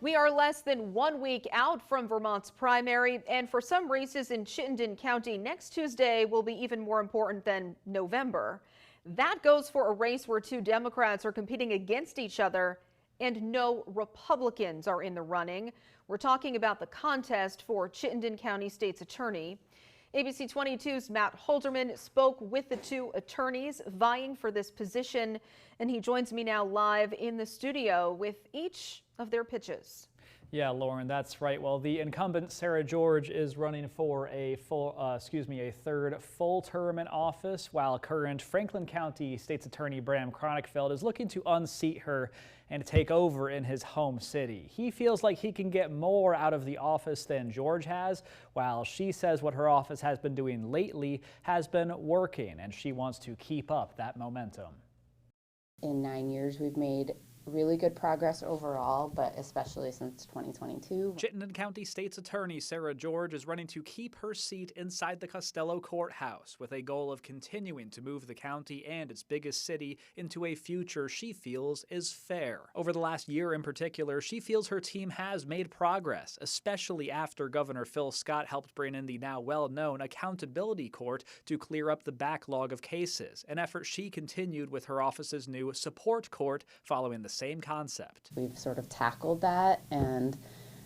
We are less than 1 week out from Vermont's primary, and for some races in Chittenden County, next Tuesday will be even more important than November. That goes for a race where two Democrats are competing against each other and no Republicans are in the running. We're talking about the contest for Chittenden County State's Attorney. ABC 22's Matt Holderman spoke with the two attorneys vying for this position, and he joins me now live in the studio with each of their pitches. Yeah, Lauren, that's right. Well, the incumbent Sarah George is running for a third full term in office, while current Franklin County State's Attorney Bram Chronickfeld is looking to unseat her and take over in his home city. He feels like he can get more out of the office than George has, while she says what her office has been doing lately has been working, and she wants to keep up that momentum. In 9 years, we've made really good progress overall, but especially since 2022. Chittenden County State's Attorney Sarah George is running to keep her seat inside the Costello Courthouse with a goal of continuing to move the county and its biggest city into a future she feels is fair. Over the last year in particular, she feels her team has made progress, especially after Governor Phil Scott helped bring in the now well-known Accountability Court to clear up the backlog of cases, an effort she continued with her office's new Support Court following the same concept. We've sort of tackled that and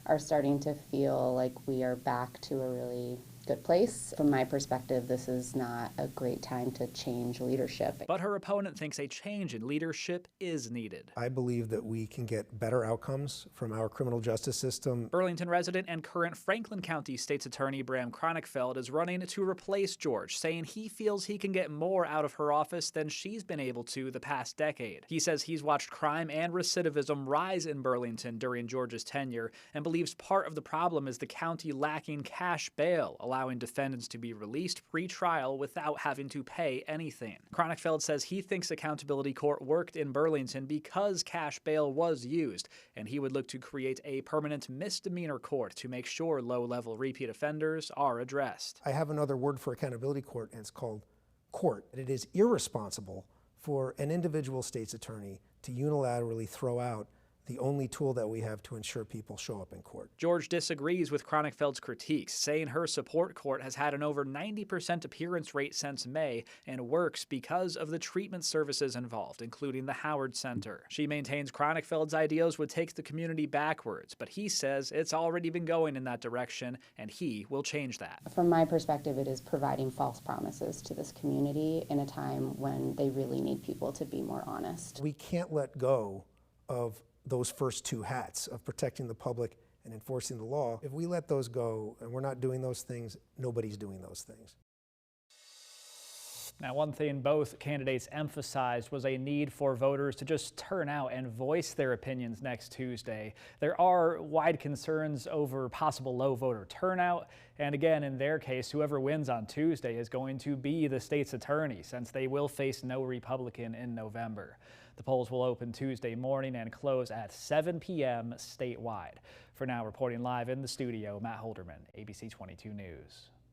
are starting to feel like we are back to a really good place. From my perspective, this is not a great time to change leadership. But her opponent thinks a change in leadership is needed. I believe that we can get better outcomes from our criminal justice system. Burlington resident and current Franklin County State's Attorney Bram Chronickfeld is running to replace George, saying he feels he can get more out of her office than she's been able to the past decade. He says he's watched crime and recidivism rise in Burlington during George's tenure and believes part of the problem is the county lacking cash bail, allowing defendants to be released pre-trial without having to pay anything. Chronickfeld says he thinks Accountability Court worked in Burlington because cash bail was used, and he would look to create a permanent misdemeanor court to make sure low-level repeat offenders are addressed. I have another word for Accountability Court, and it's called court. It is irresponsible for an individual state's attorney to unilaterally throw out the only tool that we have to ensure people show up in court. George disagrees with Chronickfeld's critiques, saying her support court has had an over 90% appearance rate since May and works because of the treatment services involved, including the Howard Center. She maintains Chronickfeld's ideas would take the community backwards, but he says it's already been going in that direction and he will change that. From my perspective, it is providing false promises to this community in a time when they really need people to be more honest. We can't let go of those first two hats of protecting the public and enforcing the law. If we let those go and we're not doing those things, nobody's doing those things. Now, one thing both candidates emphasized was a need for voters to just turn out and voice their opinions next Tuesday. There are wide concerns over possible low voter turnout. And again, in their case, whoever wins on Tuesday is going to be the state's attorney, since they will face no Republican in November. The polls will open Tuesday morning and close at 7 p.m. statewide. For now, reporting live in the studio, Matt Holderman, ABC 22 News.